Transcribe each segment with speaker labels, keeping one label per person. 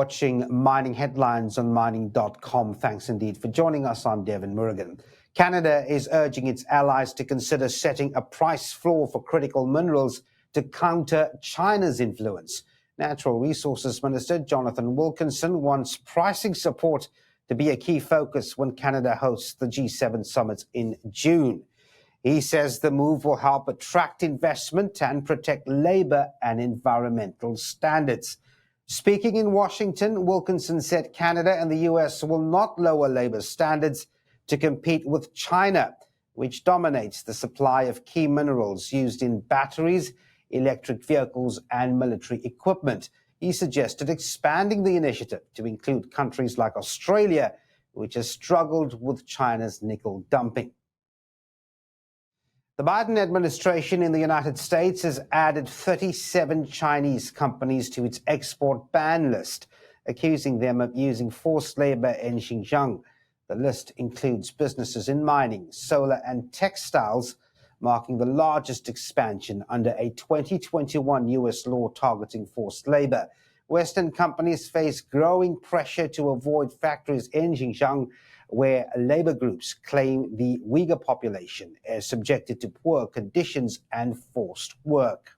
Speaker 1: watching Mining Headlines on mining.com. Thanks indeed for joining us. I'm Devin Murrigan. Canada is urging its allies to consider setting a price floor for critical minerals to counter China's influence. Natural Resources Minister Jonathan Wilkinson wants pricing support to be a key focus when Canada hosts the G7 summit in June. He says the move will help attract investment and protect labor and environmental standards. Speaking in Washington, Wilkinson said Canada and the U.S. will not lower labor standards to compete with China, which dominates the supply of key minerals used in batteries, electric vehicles, and military equipment. He suggested expanding the initiative to include countries like Australia, which has struggled with China's nickel dumping. The Biden administration in the United States has added 37 Chinese companies to its export ban list, accusing them of using forced labor in Xinjiang. The list includes businesses in mining, solar, and textiles, marking the largest expansion under a 2021 U.S. law targeting forced labor. Western companies face growing pressure to avoid factories in Xinjiang, where labor groups claim the Uyghur population is subjected to poor conditions and forced work.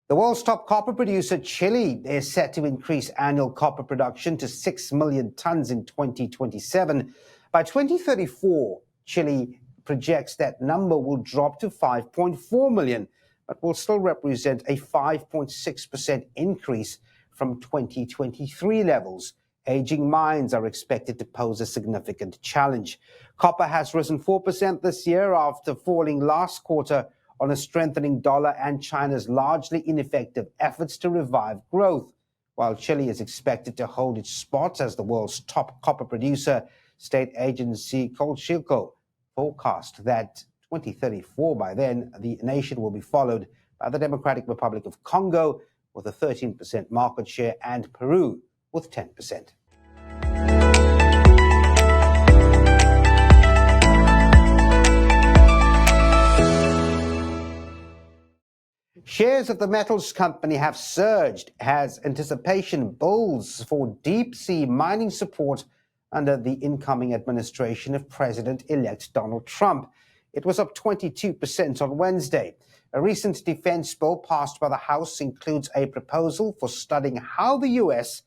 Speaker 1: The world's top copper producer, Chile, is set to increase annual copper production to 6 million tons in 2027. By 2034, Chile projects that number will drop to 5.4 million, but will still represent a 5.6% increase from 2023 levels. Aging mines are expected to pose a significant challenge. Copper has risen 4% this year after falling last quarter on a strengthening dollar and China's largely ineffective efforts to revive growth. While Chile is expected to hold its spot as the world's top copper producer, state agency Colchilco forecast that 2034, by then, the nation will be followed by the Democratic Republic of Congo with a 13% market share and Peru with 10%. Shares of the metals company have surged as anticipation builds for deep-sea mining support under the incoming administration of President-elect Donald Trump. It was up 22% on Wednesday. A recent defense bill passed by the House includes a proposal for studying how the U.S.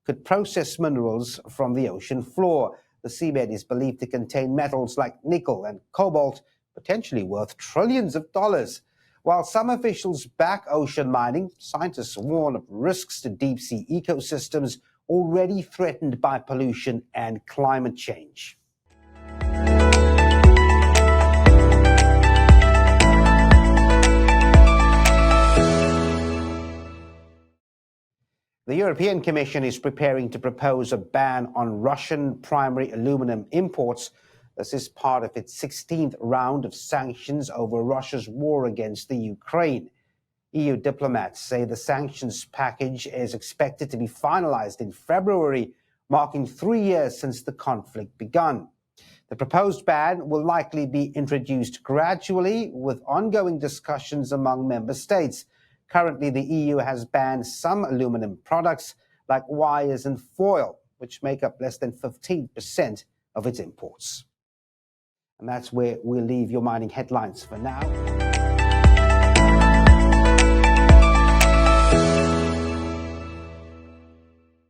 Speaker 1: could process minerals from the ocean floor. The seabed is believed to contain metals like nickel and cobalt, potentially worth trillions of dollars. While some officials back ocean mining, scientists warn of risks to deep-sea ecosystems already threatened by pollution and climate change. The European Commission is preparing to propose a ban on Russian primary aluminum imports. This is part of its 16th round of sanctions over Russia's war against the Ukraine. EU diplomats say the sanctions package is expected to be finalized in February, marking 3 years since the conflict began. The proposed ban will likely be introduced gradually, with ongoing discussions among member states. Currently, the EU has banned some aluminum products like wires and foil, which make up less than 15% of its imports. And that's where we'll leave your mining headlines for now.